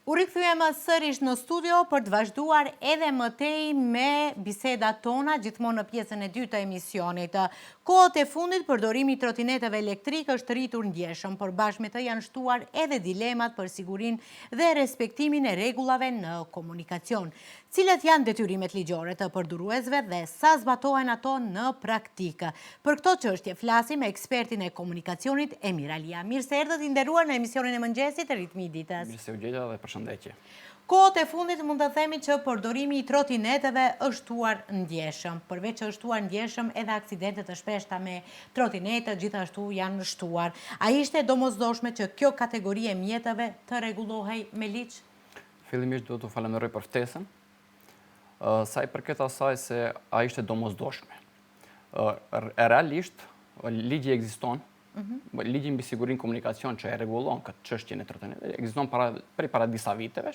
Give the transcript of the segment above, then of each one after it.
U rikthyem sërish në studio për të vazhduar edhe më tej me bisedat tona, gjithmonë në pjesën e dytë të emisionit. Kohët e fundit, përdorimi i trotineteve elektrike është rritur ndjeshëm, por bashkë me të janë shtuar edhe dilemat për sigurinë dhe respektimin e rregullave në komunikacion. Cilat janë detyrimet ligjore të përdoruesve dhe sa zbatohen ato në praktikë? Për këto çështje flasim me ekspertin e komunikacionit Emir Alia. Mirë se erdhët i nderuar në emisionin e mëngjesit e Ritmi i ditës. Mirë se u gjeta dhe përshëndetje. Kohët e fundit mund të themi që përdorimi i trotineteve është shtuar ndjeshëm. Përveç që është shtuar ndjeshëm, edhe aksidentet të shpeshta me trotinetet gjithashtu janë shtuar. A ishte domosdoshme që kjo kategori e mjeteve të rregullohej me ligj? Fillimisht duhet t'u falenderoj për ftesën. Sa i përket asaj se a ishte domosdoshme. Realisht, ligji ekziston. Ligji mbi sigurinë komunikacion që e rregullon këtë çështjen e trotineteve ekziston para disa viteve.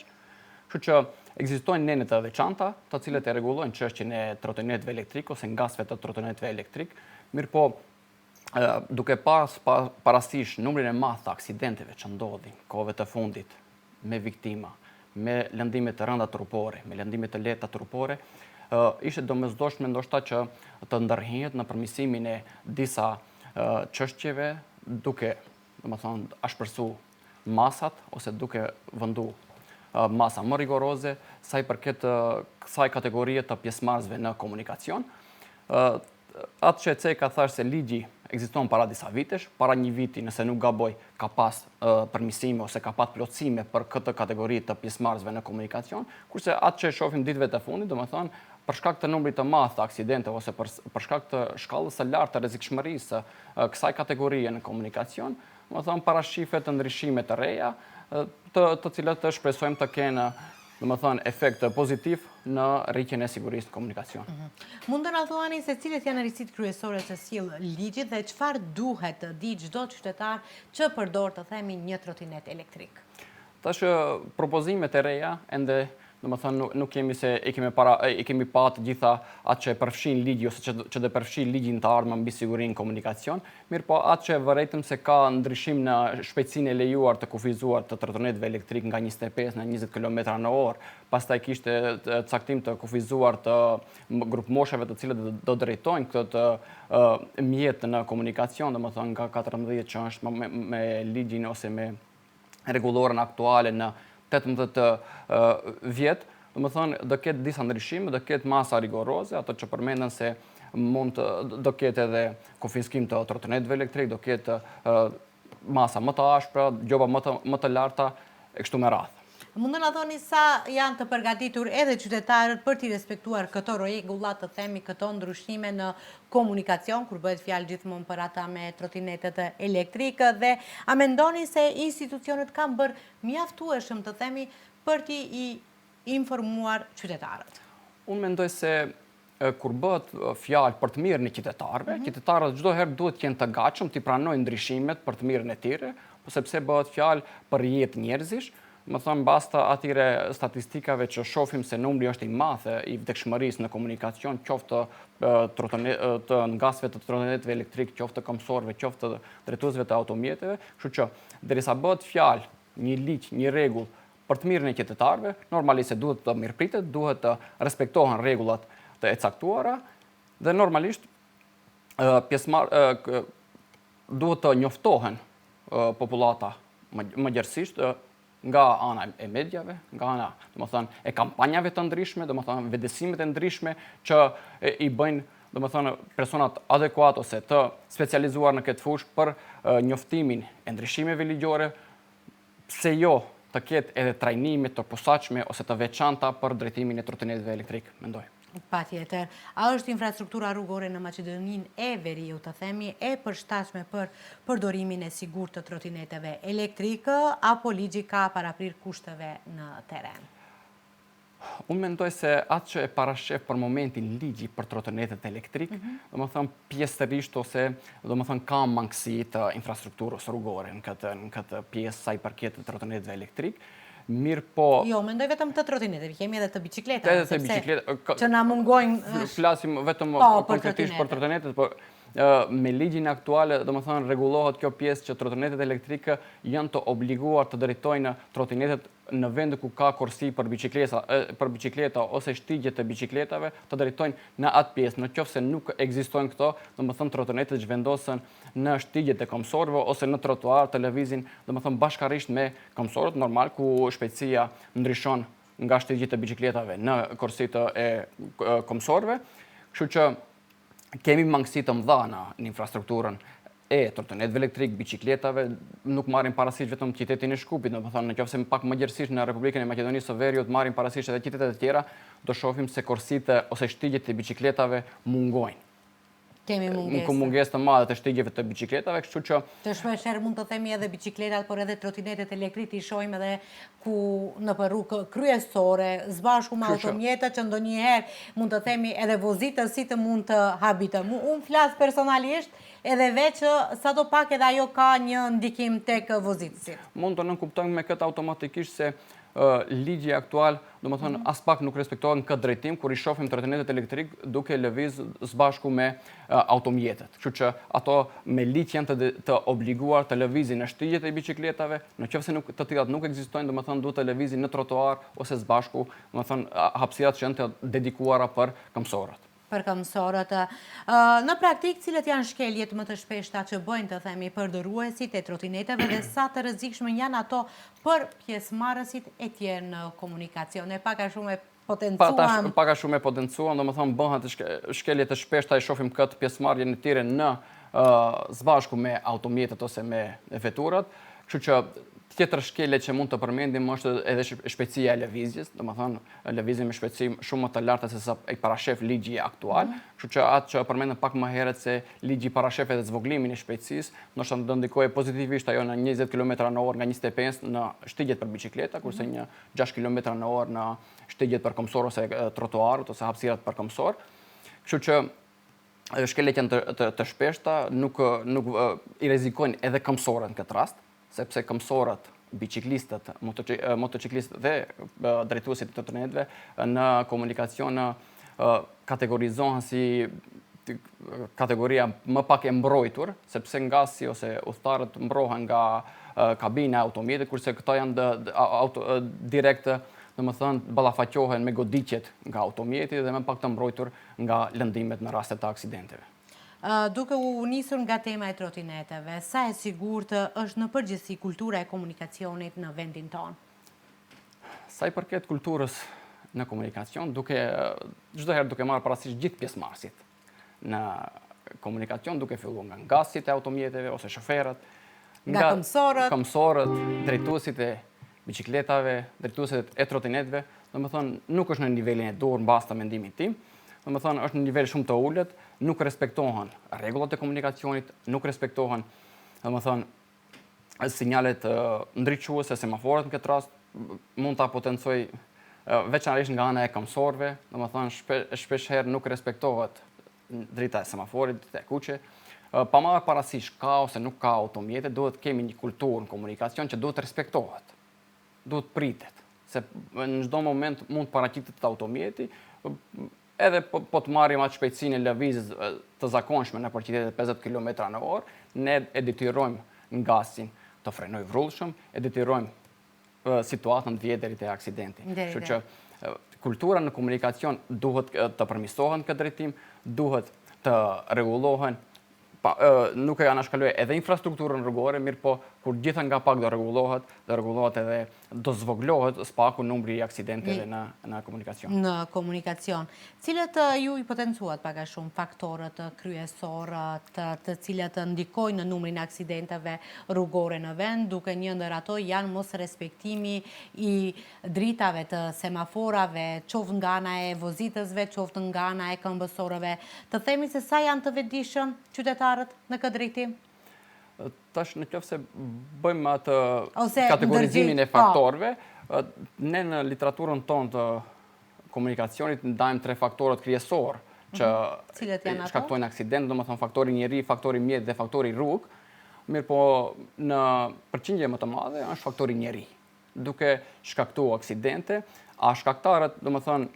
Kështu që ekzistojnë nenet të veçanta, të cilët e rregullojnë çështjen e trotineteve elektrik ose ngasve të trotineteve elektrik. Mirëpo, duke pas parasysh numrin e madh të aksidenteve që ndodhin kohëve të fundit me viktima, me lëndime të rënda trupore, me lëndime të lehta trupore, ishte domosdoshme ndoshta që të ndërhihet në përmirësimin e disa çështjeve duke, domethënë, ashpërsu masat ose duke vëndu masa më rigoroze sa i përket kësaj kategorie të pjesëmarrësve në komunikacion. Atë që CECA thash se ligji ekziston para disa vitesh, para një viti nëse nuk gaboj ka pas përmirësime ose ka pas plotësime për këtë kategori të pjesëmarrësve në komunikacion, kurse atë që shohim ditëve të fundit, domethënë, për shkak të numrit të madh të aksidenteve ose për shkak të shkallës së lartë të rrezikshmërisë kësaj kategorie në komunikacion, domethënë parashihet të ndryshime të reja, të cilat të shpresojmë të kenë, domethënë, efekt pozitiv në rritjen e sigurisë në komunikacion. Mund të na thuani se cilat janë rrisitë kryesore që sjell ligji dhe çfarë duhet të di çdo qytetar që përdor, të themi, një trotinet elektrik? Tash propozimet e reja ende domethënë nuk kemi se i kemi pa të gjitha atë që e përfshin ligji ose që do përfshin ligjin të ardhmë mbi sigurinë komunikacion, mirëpo atë që vërejtëm se ka ndryshim në shpejtësinë e lejuar të kufizuar të trotineteve elektrik nga 25 në 20 km/h, pastaj kishte caktim të kufizuar të grup moshave të cilët do drejtojnë këtë mjet në komunikacion, domethënë nga 14 që është me ligjin ose me rregullorën aktuale në 18 vjet, domethënë do ketë disa ndryshime, do ketë masa rigoroze, ato që përmenden se do ketë edhe konfiskim të trotineteve elektrik, do ketë masa më të ashpra, gjoba më të larta e kështu me radhë. Mund të na thoni sa janë të përgatitur edhe qytetarët për t'i respektuar këto rregulla, të themi këto ndryshime në komunikacion, kur bëhet fjalë gjithmonë për ata me trotinetet elektrike, dhe a mendoni se institucionet kanë bërë mjaftueshëm, të themi, për t'i informuar qytetarët? Unë mendoj se kur bëhet fjalë për të mirën e qytetarëve, qytetarët çdo herë duhet të jenë të gatshëm t'i pranojnë ndryshimet për të mirën e tyre, sepse bëhet fjalë për jetë njerëzish. Më thënë, basta atyre statistikave që shohim se numri është i madh i vdekshmërisë në komunikacion, qoftë të ngasve të trotineteve elektrik, qoftë të këmbësorëve, qoftë të drejtuesve të automjeteve, kështu që derisa bëhet fjalë një ligj, një rregull për të mirën e qytetarëve, normalisht duhet të mirëpritet, duhet të respektohen rregullat të caktuara dhe normalisht duhet të njoftohen popullata më gjerësisht nga ana e mediave, nga ana, domethënë, e kampanjave të ndryshme, domethënë, vendesimet e ndryshme që i bëjnë, domethënë, personat adekuat ose të specializuar në këtë fushë për njoftimin e ndryshimeve ligjore, pse jo të ketë edhe trajnime të posaçme ose të veçanta për drejtimin e trotineteve elektrik, mendoj. Patjetër. A është infrastruktura rrugore në Maqedoninë e Veriut, të themi, e përshtatshme për përdorimin e sigurt të trotineteve elektrike, apo ligji ka paraprir kushteve në terren? Unë mendoj se atë që e parashef për momentin ligji për trotinetet elektrik, domethënë pjesërisht ose domethënë ka mangësi të infrastrukturës rrugore në këtë pjesë sa i përket të trotineteve elektrik. Mirë po... Jo, mendoj vetëm të trotineteve, kemi edhe të bicikletave, sepse që na mungojnë... Flasim vetëm konkretisht për trotinetet, por me ligjin aktual, domethënë rregullohet kjo pjesë që trotinetet elektrike janë të obliguar të drejtojnë trotinetet në vende ku ka korsi për bicikleta ose shtigjet e bicikletave, të drejtojnë në atë pjesë. Në qoftë se nuk ekzistojnë këto, domethënë trotinetet zhvendosen në shtigjet e komsorëve ose në trotuar të lëvizin, domethënë bashkarisht me komsorët normal ku shpejtësia ndryshon nga shtigjet e bicikletave në korsitë e komsorëve. Kështu që kemi mangësi të mëdha në infrastrukturën e trotinetëve elektrik, bicikletave, nuk marrin parasysh vetëm qytetin e Shkupit, domethënë nëse pak më gjerësisht në Republikën e Maqedonisë së Veriut marrin parasysh edhe qytetet e tjera, do shohim se korsitë ose shtigjet e bicikletave mungojnë. Kemi mungesë. Ku mungesë të madhe të shtigjeve të bicikletave, kështu që të shpeshherë mund të themi edhe bicikletat, por edhe trotinetet elektrik i shohim edhe ku në rrugë kryesore, zbashku me automjetët që ndonjëherë mund të themi edhe vozitësit mund të habitën. Unë flas personalisht edhe veç sadopak edhe ajo ka një ndikim tek vozitësit. Mund të nënkuptojmë me këtë automatikisht se ligji aktual, domethënë as pak nuk respektohen këtë drejtim kur i shohim trotinetet elektrik duke lëviz së bashku me automjetet. Kështu që ato me ligj janë të obliguar të lëvizin në shtigjet e bicikletave, nëse të tillat nuk ekzistojnë, domethënë duhet të lëvizin në trotuar ose së bashku, domethënë hapësirat që janë të dedikuara për këmsorët. Për këmsorët. Në praktik, cilët janë shkeljet më të shpeshta që bëjnë të themi përdoruesit e trotineteve dhe sa të rrezikshme janë ato për pjesëmarrësit e tjerë në komunikacion? Pak a shumë e potencuam. Pak a shumë e potencuam, domethënë bëhen shkelje të shpeshta, e shohim këtë pjesëmarrjen e tyre në së bashku me automjetet ose me veturat. Kështu që tjetër shkelje që mund të përmendim është edhe shpejtësia e lëvizjes, domethënë lëvizje me shpejtësi shumë më të larta se sa i parashef ligji aktual. Kështu që atë që përmendëm pak më herët se ligji parashef edhe zvogëlimin e shpejtësisë, ndoshta do ndikojë pozitivisht ajo në 20 km/h nga 25 në shtigjet për bicikleta, kurse një 6 km/h në shtigjet për komsor ose trotuarët ose hapësirat për komsor. Kështu që shkeljet janë të shpeshta, nuk i rrezikojnë edhe komsorët në këtë rast, sepse këmsorët, biciklistët, motociklistët dhe drejtuesit e trotinetëve në komunikacion kategorizohen si kategoria më pak e mbrojtur, sepse ngasi ose udhëtarët mbrohen nga kabina e automjetit, kurse këta janë direkt, domethënë ballafaqohen me goditjet nga automjeti dhe më pak të mbrojtur nga lëndimet në raste të aksidenteve. Duke u nisur nga tema e trotineteve, sa e sigurt është në përgjithësi kultura e komunikacionit në vendin tonë? Sa i përket kulturës në komunikacion, çdo herë duke marrë parasysh gjithë pjesëmarrësit në komunikacion, duke filluar nga ngasit e automjeteve ose shoferët, nga këmsorët, drejtuesit e bicikletave, drejtuesit e trotinetëve, domethënë nuk është në nivelin e dur mbas të mendimit tim. Domethënë është në nivel shumë të ulët, nuk respektohen rregullat e komunikacionit, nuk respektohen, domethënë sinjalet ndriçuese, semaforët në këtë rast, mund ta potencoj veçanërisht nga ana e këmsorëve, domethënë shpesh herë nuk respektohet drita e semaforit, drita e kuqe. Pa marrë parasysh ka ose nuk ka automjete, duhet kemi një kulturë në komunikacion që duhet respektohet, duhet pritet, se në çdo moment mund paraqitet automjeti, edhe po të marrim atë shpejtësinë e lëvizjes të zakonshme në qytetet 50 km/h, ne e detyrojmë ngasin të frenojë vrullshëm, e detyrojmë situatën të vjedrit e aksidentit. Kështu që kultura në komunikacion duhet të përmirësohen këtë drejtim, duhet të rregullohen, nuk e anashkaloj edhe infrastrukturën rrugore, mirë po kur gjitha nga pak do rregullohet edhe do zvoglohet spaku numri i aksidenteve në komunikacion. Në komunikacion. Cilët ju i potencuat pak a shumë faktorët kryesorë të cilët ndikojnë në numrin e aksidenteve rrugore në vend, duke një ndër ato janë mos respektimi i dritave të semaforave, qoftë nga ana e vozitësve, qoftë nga ana e këmbësorëve. Të themi se sa janë të vetëdijshëm qytetarët në këtë drejtim? Tash në qoftë se bëjmë atë kategorizimin e faktorëve, ne në literaturën tonë të komunikacionit ndajmë 3 faktorët kryesorë që shkaktojnë aksident, domethënë faktori njeri, faktori mjet dhe faktori rrugë. Mirë po në përqindje më të madhe është faktori njeri, duke shkaktuar aksidente, a shkaktarët, domethënë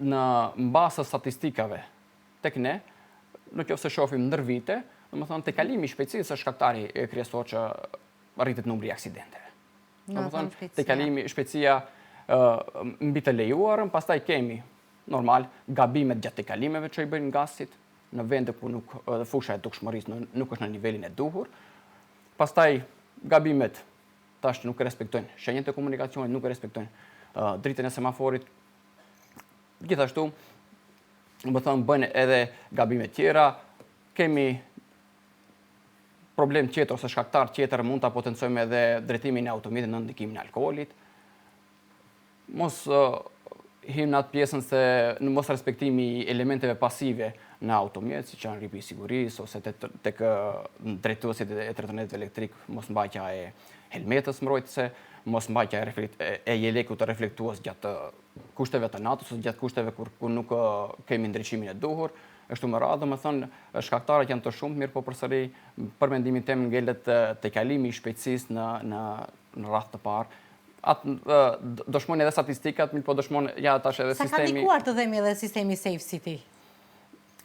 në mbas statistikave tek ne në qoftë se shohim ndër vite, domethënë te kalimi i shpejtësisë është shkaktari kryesor që rritet numri i aksidenteve. Domethënë te kalimi shpejtësia mbi të lejuarën, pastaj kemi normal gabimet gjatë te kalimeve që i bëjnë ngasit në vende ku nuk fusha e dukshmërisë nuk është në nivelin e duhur. Pastaj gabimet tash nuk respektojnë shenjat e komunikacionit, nuk respektojnë dritën e semaforit. Gjithashtu, bëjnë edhe gabime tjera, kemi problem tjetër ose shkaktar tjetër, mund ta potencojmë edhe drejtimin e automjetit në ndikimin e alkoolit. Mos him në atë pjesën se në mos respektimi i elementeve pasive në automjet, si që janë ripi i sigurisë, ose tek drejtuesit e tretonetit elektrik, mos mbajtja e helmetës mbrojtëse, mos mbajtja e jelekut të reflektues gjatë kushteve të natës, ose gjatë kushteve kur nuk kemi ndriçimin e duhur. Ashtu me radhë, domethënë shkaktarët janë të shumtë, mirë po përsëri për mendimin tim ngelet te kalimi i shpejtësisë në radhë të parë. Atë dëshmojnë edhe statistikat, mirë po dëshmojnë ja tash edhe sistemi. Sa ka ndikuar të themi edhe sistemi Safe City?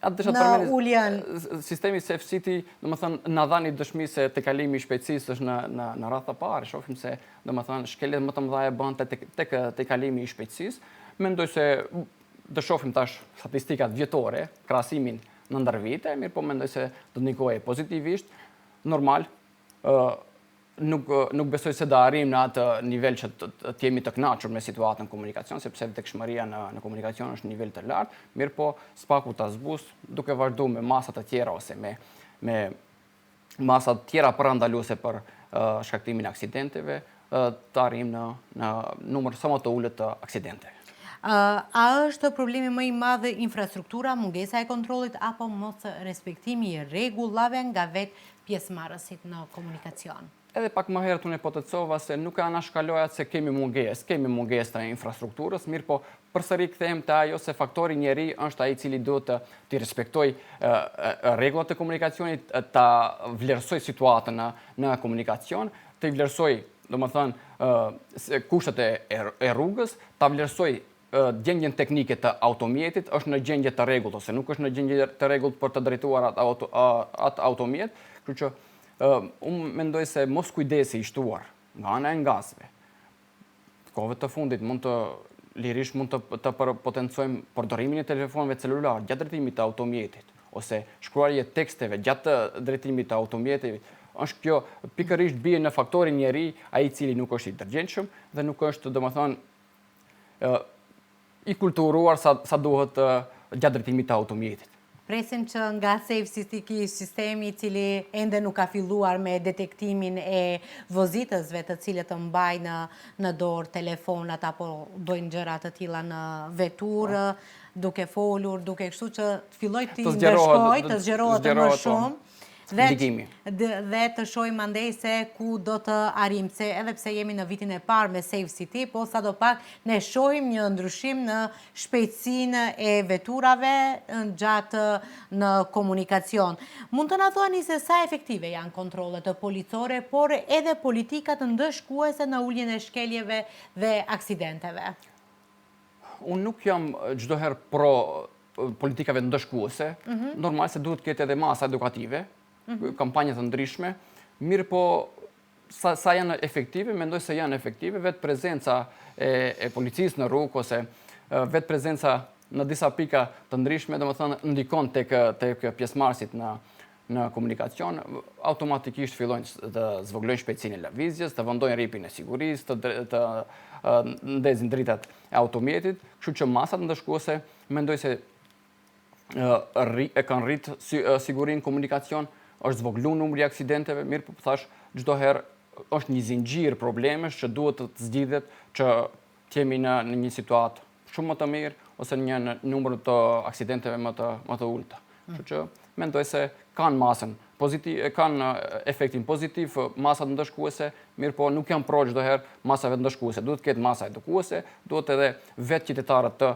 Në uljen. Sistemi Safe City, domethënë na dhani dëshmi se te kalimi i shpejtësisë është në radhë të parë. Shohim se domethënë shkeljet më të mëdha bëhen tek te kalimi i shpejtësisë. Mendoj se do shohim tash statistikat vjetore, krahasimin në ndër vite, mirë po mendoj se do të ndikojë pozitivisht. Normal, nuk besoj se do arrijmë në atë nivel që të jemi të kënaqur me situatën komunikacion, sepse vdekshmëria në komunikacion është në nivel të lartë, mirë po spaku ta zbus, duke vazhduar me masa të tjera ose me masa të tjera parandaluese për shkaktimin e aksidenteve, të arrijmë në numër sa më të ulët të aksidenteve. A është problemi më i madh infrastruktura, mungesa e kontrollit apo mos respektimi i rregullave nga vetë pjesëmarrësit në komunikacion? Edhe pak më herët unë potencova se nuk e anashkaloja se kemi mungesë të infrastrukturës, mirë po përsëri kthehem te ajo se faktori njeri është ai i cili duhet të respektojë rregullat e komunikacionit, ta vlerësoj situatën në komunikacion, të vlerësoj, domethënë, kushtet e rrugës, ta vlerësoj gjendjen teknike të automjetit, është në gjendje të rregullt ose nuk është në gjendje të rregullt për të drejtuar atë automjet, kështu që unë mendoj se mos kujdesi i shtuar nga ana e ngasve. Kohëve të fundit lirisht mund të potencojmë përdorimin e telefonëve celular gjatë drejtimit të automjetit, ose shkruarje teksteve gjatë drejtimit të automjetit. Është kjo pikërisht bie në faktorin njeri, ai i cili nuk është i dërgjegjshëm dhe nuk është, domethënë, i kulturuar sa duhet gjatë drejtimit të automjetit. Presim që nga Safe City ki sistemi i cili ende nuk ka filluar me detektimin e vozitësve të cilët të mbajnë në dorë telefonat apo bëjnë gjëra të tilla në veturë, duke folur, duke kështu që të filloj të ndeshkojë, të zgjerohet më shumë. Dhe të shohim andej se ku do të arrijmë, se edhe pse jemi në vitin e parë me Safe City, po sadopak ne shohim një ndryshim në shpejtësinë e veturave gjatë në komunikacion. Mund të na thuani se sa efektive janë kontrollet policore, por edhe politikat ndëshkuese në uljen e shkeljeve dhe aksidenteve? Unë nuk jam çdo herë pro politikave ndëshkuese, normal se duhet ketë edhe masa edukative, kampanje të ndryshme, mirë po sa janë efektive, mendoj se janë efektive, vetë prezenca e policisë në rrugë, ose vetë prezenca në disa pika të ndryshme, domethënë ndikon tek pjesëmarrësit në komunikacion, automatikisht fillojnë të zvogëlojnë shpejtësinë e lëvizjes, të vendojnë rripin e sigurisë, të ndezin dritat e automjetit, kështu që masat ndëshkuese mendoj se e kanë rritë sigurinë komunikacion, është zvoglu numri i aksidenteve, mirë po thash, çdo herë është një zinxhir problemesh që duhet të zgjidhet që të jemi në një situatë shumë më të mirë ose në një numër të aksidenteve më të ulta. Kështu që mendoj se kanë masën pozitive, kanë efektin pozitiv masat ndëshkuese, mirë po nuk janë pro çdo herë masave ndëshkuese. Duhet të ketë masa edukuese, duhet edhe vetë qytetarët të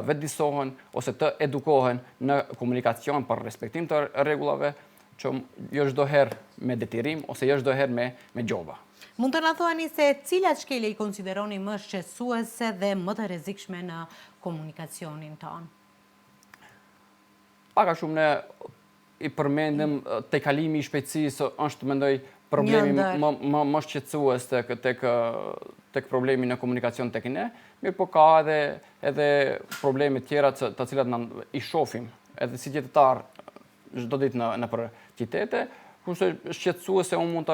vetëdijsohen ose të edukohen në komunikacion për respektim të rregullave, që jo çdo herë me detyrim ose jo çdo herë me gjoba. Mund të na thuani se cilat shkelje i konsideroni më shqetësuese dhe më të rrezikshme në komunikacionin tonë? Pak a shumë ne i përmendim tejkalimi i shpejtësisë është mendoj problemi më shqetësues tek problemi në komunikacion tek ne, mirë po ka edhe probleme tjera të cilat i shohim edhe si qytetar çdo ditë nëpër qytete, kurse shqetësuese unë mund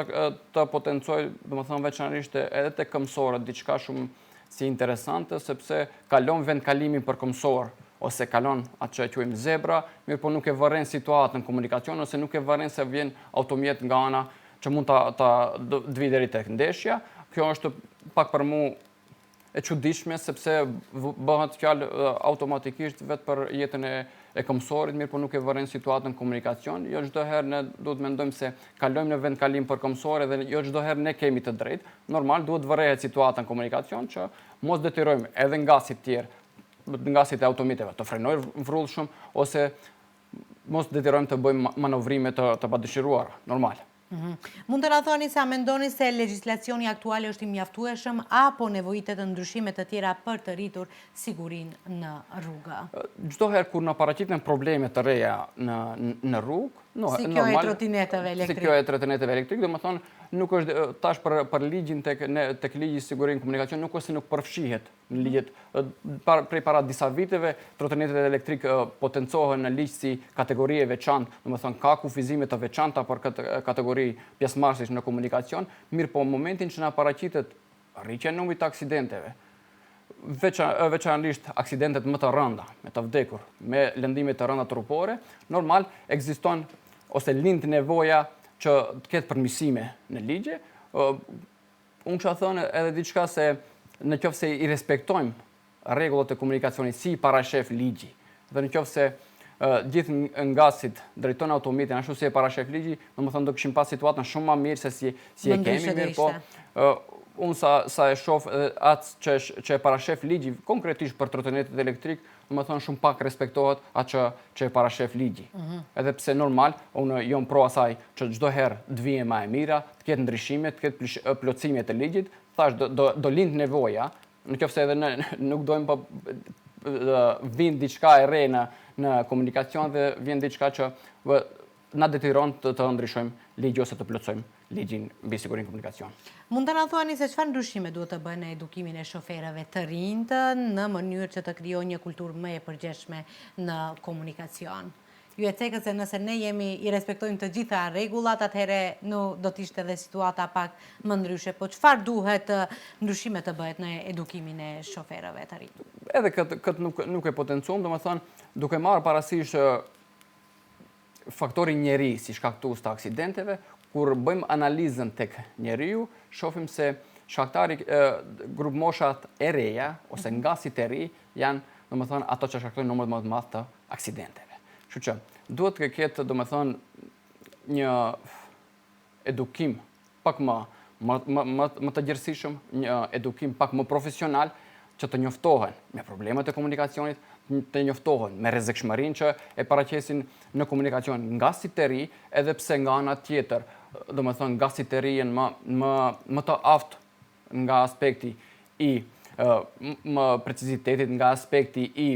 të potencoj, domethënë veçanërisht edhe tek mësorët diçka shumë si interesante, sepse kalon vendkalimin për mësor ose kalon atë që quajmë zebra, mirë po nuk e vërren situatën komunikacion ose nuk e vërren se vjen automjet nga ana që mund ta dvi deri tek ndeshja. Kjo është pak për mua e çuditshme sepse bëhet fjalë automatikisht vetë për jetën e këmësorit, mirë po nuk e vërren situatën komunikacion. Jo çdo herë ne duhet mendojmë se kalojmë në vendkalim për këmësor dhe jo çdo herë ne kemi të drejtë. Normal duhet vërrehet situata në komunikacion që mos detyrojmë edhe ngasit tjerë, ngasit e automiteve të frenojë vrullshëm ose mos detyrojmë të bëjmë manovrime të padëshiruara, normal. Mund të na thoni sa mendoni se legjislacioni aktual është i mjaftueshëm apo nevojitet ndryshime të tjera për të rritur sigurinë në rrugë? Çdo herë kur na paraqiten probleme të reja në rrugë, si kjo e trotineteve elektrike. Si kjo e trotineteve elektrike, domethënë nuk është tash për ligjin tek ligji i sigurisë komunikacion nuk është se nuk përfshihet në ligjet prej para disa viteve, trotinetet elektrike potencohen në ligj si kategori e veçantë, domethënë ka kufizime të veçanta për këtë kategori pjesëmarrësish në komunikacion, mirë po në momentin që na paraqitet rritja e numrit të aksidenteve, veçanërisht aksidentet më të rënda, me të vdekur, me lëndime të rënda trupore, normal ekziston ose lind nevoja që të ketë përmirësime në ligje. Unë që thënë edhe diçka se në qoftë se i respektojmë rregullat e komunikacionit si i parashef ligji, dhe në qoftë se gjithë ngasit drejtojnë automitin ashtu si e parashef ligji, domethënë do kishim pas situatën shumë më mirë se si e kemi, mirë po unë sa e shoh atë që e parashef ligji konkretisht për trotinetet elektrik, domethënë shumë pak respektohet atë që e parashef ligji. Edhe pse normal, unë jam pro asaj që çdo herë të vijë më e mira, të ketë ndryshime, të ketë plotësime të ligjit, thash do lind nevoja, nëse edhe nuk dojmë vjen diçka e re në komunikacion dhe vjen diçka që na detyron të ndryshojmë ligj ose të plotësojmë ligjin mbi sigurinë komunikacion. Mund të na thuani se çfarë ndryshime duhet të bëhen në edukimin e shoferëve të rinjtë në mënyrë që të krijojë një kulturë më e përgjithshme në komunikacion? Ju e cekët se nëse ne i respektojmë të gjitha rregullat, atëherë do të ishte edhe situata pak më ndryshe. Po çfarë duhet ndryshime të bëhet në edukimin e shoferëve të rinj? Edhe këtë nuk e potencuam, domethënë duke marrë parasysh faktori njeri si shkaktues të aksidenteve, kur bëjmë analizën tek njeriu, shohim se shkaktari grup moshat e reja ose ngasit e ri janë domethënë ato që shkaktojnë numrin më të madh të aksidenteve. Kështu që duhet të ketë domethënë një edukim pak më të gjerësishëm, një edukim pak më profesional që të njoftohen me problemet e komunikacionit, të njoftohen me rrezikshmërinë që e paraqesin në komunikacion ngasit e ri, edhe pse nga ana tjetër, domethënë ngasit e ri janë më të aftë nga aspekti i më precizitetit, nga aspekti i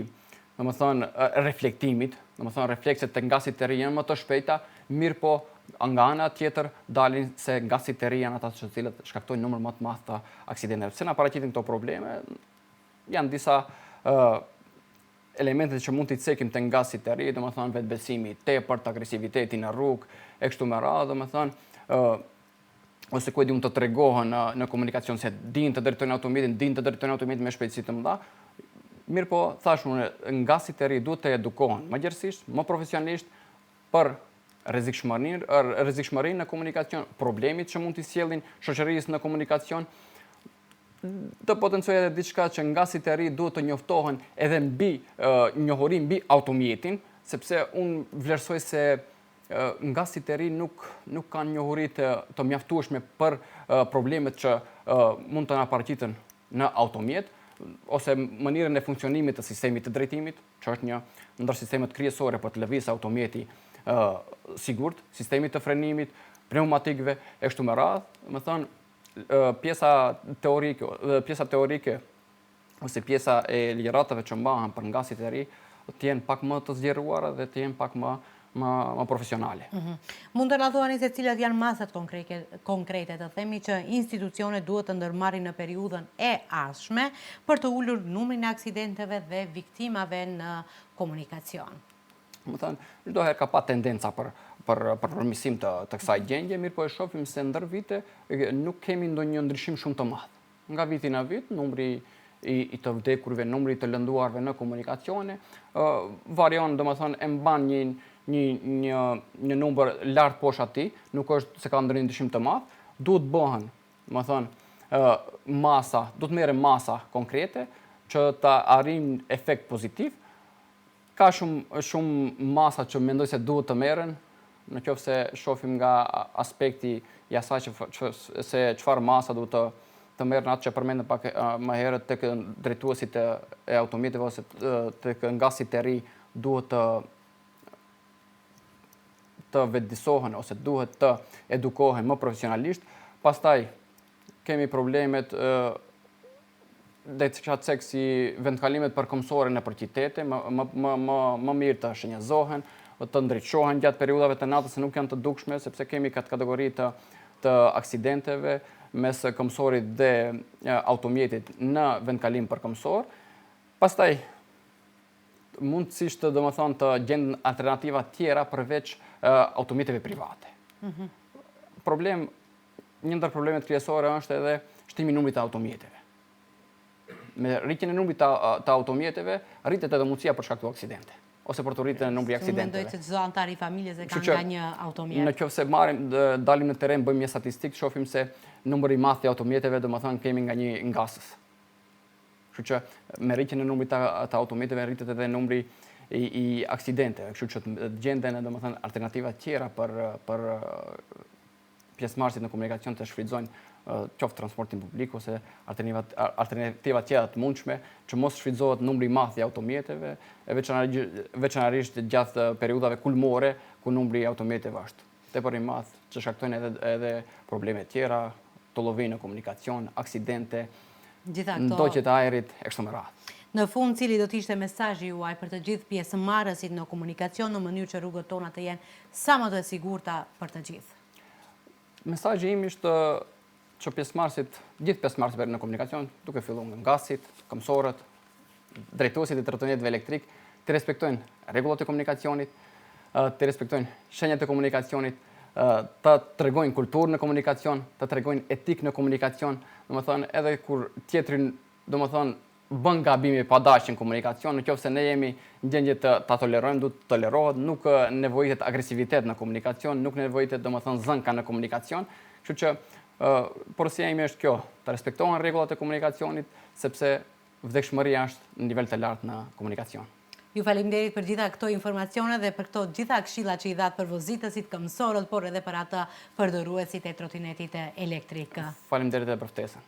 domethënë reflektimit, domethënë reflekset të ngasit të ri janë më të shpejta, mirë po nga ana tjetër dalin se ngasit të ri janë ata të cilët shkaktojnë numër më të madh të aksidenteve. Pse na paraqitin këto probleme? Janë disa elementet që mund t'i cekim të ngasit të ri, domethënë vetbesimi i tepërt, agresiviteti në rrugë, e kështu me radhë, domethënë ose ku e diun të tregohen në komunikacion se dinë të drejtojnë automitin me shpejtësi të mëdha. Mirë po, thash unë, ngasit e ri duhet të edukohen më gjerësisht, më profesionalisht për rrezikshmërinë në komunikacion, problemit që mund t'i sjellin shoqërisë në komunikacion, të potencojë edhe diçka që ngasit e ri duhet të njoftohen edhe njohurim mbi automjetin, sepse unë vlerësoj se ngasit e ri nuk kanë njohuri të mjaftueshme për problemet që mund të na paraqiten në automjet, ose mënyrën e funksionimit të sistemit të drejtimit, që është një ndër sistemet kryesore për të lëvizur automjeti sigurt, sistemit të frenimit, pneumatikëve e kështu me radhë, domethënë pjesa teorike ose pjesa e ligjëratave që mbahen për ngasit e ri të jenë pak më të zgjeruara dhe të jenë pak më më profesionale. Mund të na thuani se cilat janë masat konkrete të themi që institucionet duhet të ndërmarrin në periudhën e ardhshme për të ulur numrin e aksidenteve dhe viktimave në komunikacion. Më thënë, çdo herë ka pa tendenca për përmirësim të kësaj gjendje, mirë po e shohim se ndër vite nuk kemi ndonjë ndryshim shumë të madh. Nga viti në vit, numri i të vdekurve, numri të lënduarve në komunikacione, varion, domethënë, e mban një numër lart poshtë atij, nuk është se ka ndonjë ndryshim të madh, duhet bëhen, masa, duhet merrem masa konkrete që ta arrijmë efekt pozitiv. Ka shumë masa që mendoj se duhet të merren, në qoftë se shohim nga aspekti i asaj se çfarë masa duhet të merren, atë që përmendëm pak më herët tek drejtuesit e automjeteve ose tek ngasit e ri duhet të vetëdijsohen ose duhet të edukohen më profesionalisht. Pastaj kemi problemet dhe të si vendkalimet përkombësore nëpër qytete, më mirë të shenjazohen, të ndriçohen gjatë periudhave të natës se nuk janë të dukshme, sepse kemi kategori të aksidenteve mes kombësorit dhe automjetit në vendkalim përkombësor. Pastaj mundësisht domethënë të gjenden alternativa tjera përveç automjeteve private. Një ndër problemet kryesore është edhe shtimi i numrit të automjeteve. Me rritjen e numrit të automjeteve, rritet edhe mundësia për shkaktuar aksidente, ose për të rritjen e numrit aksidenteve. Mendoj se çdo antar i familjes e ka nga një automjet. Në qoftë se dalim në terren, bëjmë një statistikë, shohim se numri i madh i automjeteve, domethënë kemi nga një ngasës. Kështu që me rritjen e numrit të automjeteve rritet edhe numri i aksidenteve, kështu që gjenden domethënë alternativa tjera për pjesëmarrësit në komunikacion të shfrytëzojnë qoftë transportin publik ose alternativa tjera të mundshme që mos shfrytëzohet numri i madh i automjeteve, veçanërisht gjatë periudhave kulmore ku numri i automjeteve është tepër i madh, që shkaktojnë edhe probleme tjera, tullovi në komunikacion, aksidente, ndoqje të ajrit e kështu me radhë. Në fund, cili do të ishte mesazhi juaj për të gjithë pjesëmarrësit në komunikacion në mënyrë që rrugët tona të jenë sa më të sigurta për të gjithë? Mesazhi im ishte që gjithë pjesëmarrësit në komunikacion, duke filluar nga ngasit, këmbësorët, drejtuesit e trotinetëve elektrik, të respektojnë rregullat e komunikacionit, të respektojnë shenjat e komunikacionit, të tregojnë kulturë në komunikacion, të tregojnë etikë në komunikacion, domethënë edhe kur tjetrin domethënë bën gabime padashje në komunikacion, nëse ne jemi në gjendje ta tolerojmë, duhet të tolerohet, nuk nevojitet agresivitet në komunikacion, nuk nevojitet domethënë zënka në komunikacion, kështu që porosia ime është kjo, të respektohen rregullat e komunikacionit, sepse vdekshmëria është në nivel të lartë në komunikacion. Ju faleminderit për gjitha këto informacione dhe për këto gjitha këshilla që i dhatë për vozitësit, këmbësorët, por edhe për ata përdoruesit e trotinetit elektrik. Faleminderit edhe për ftesën.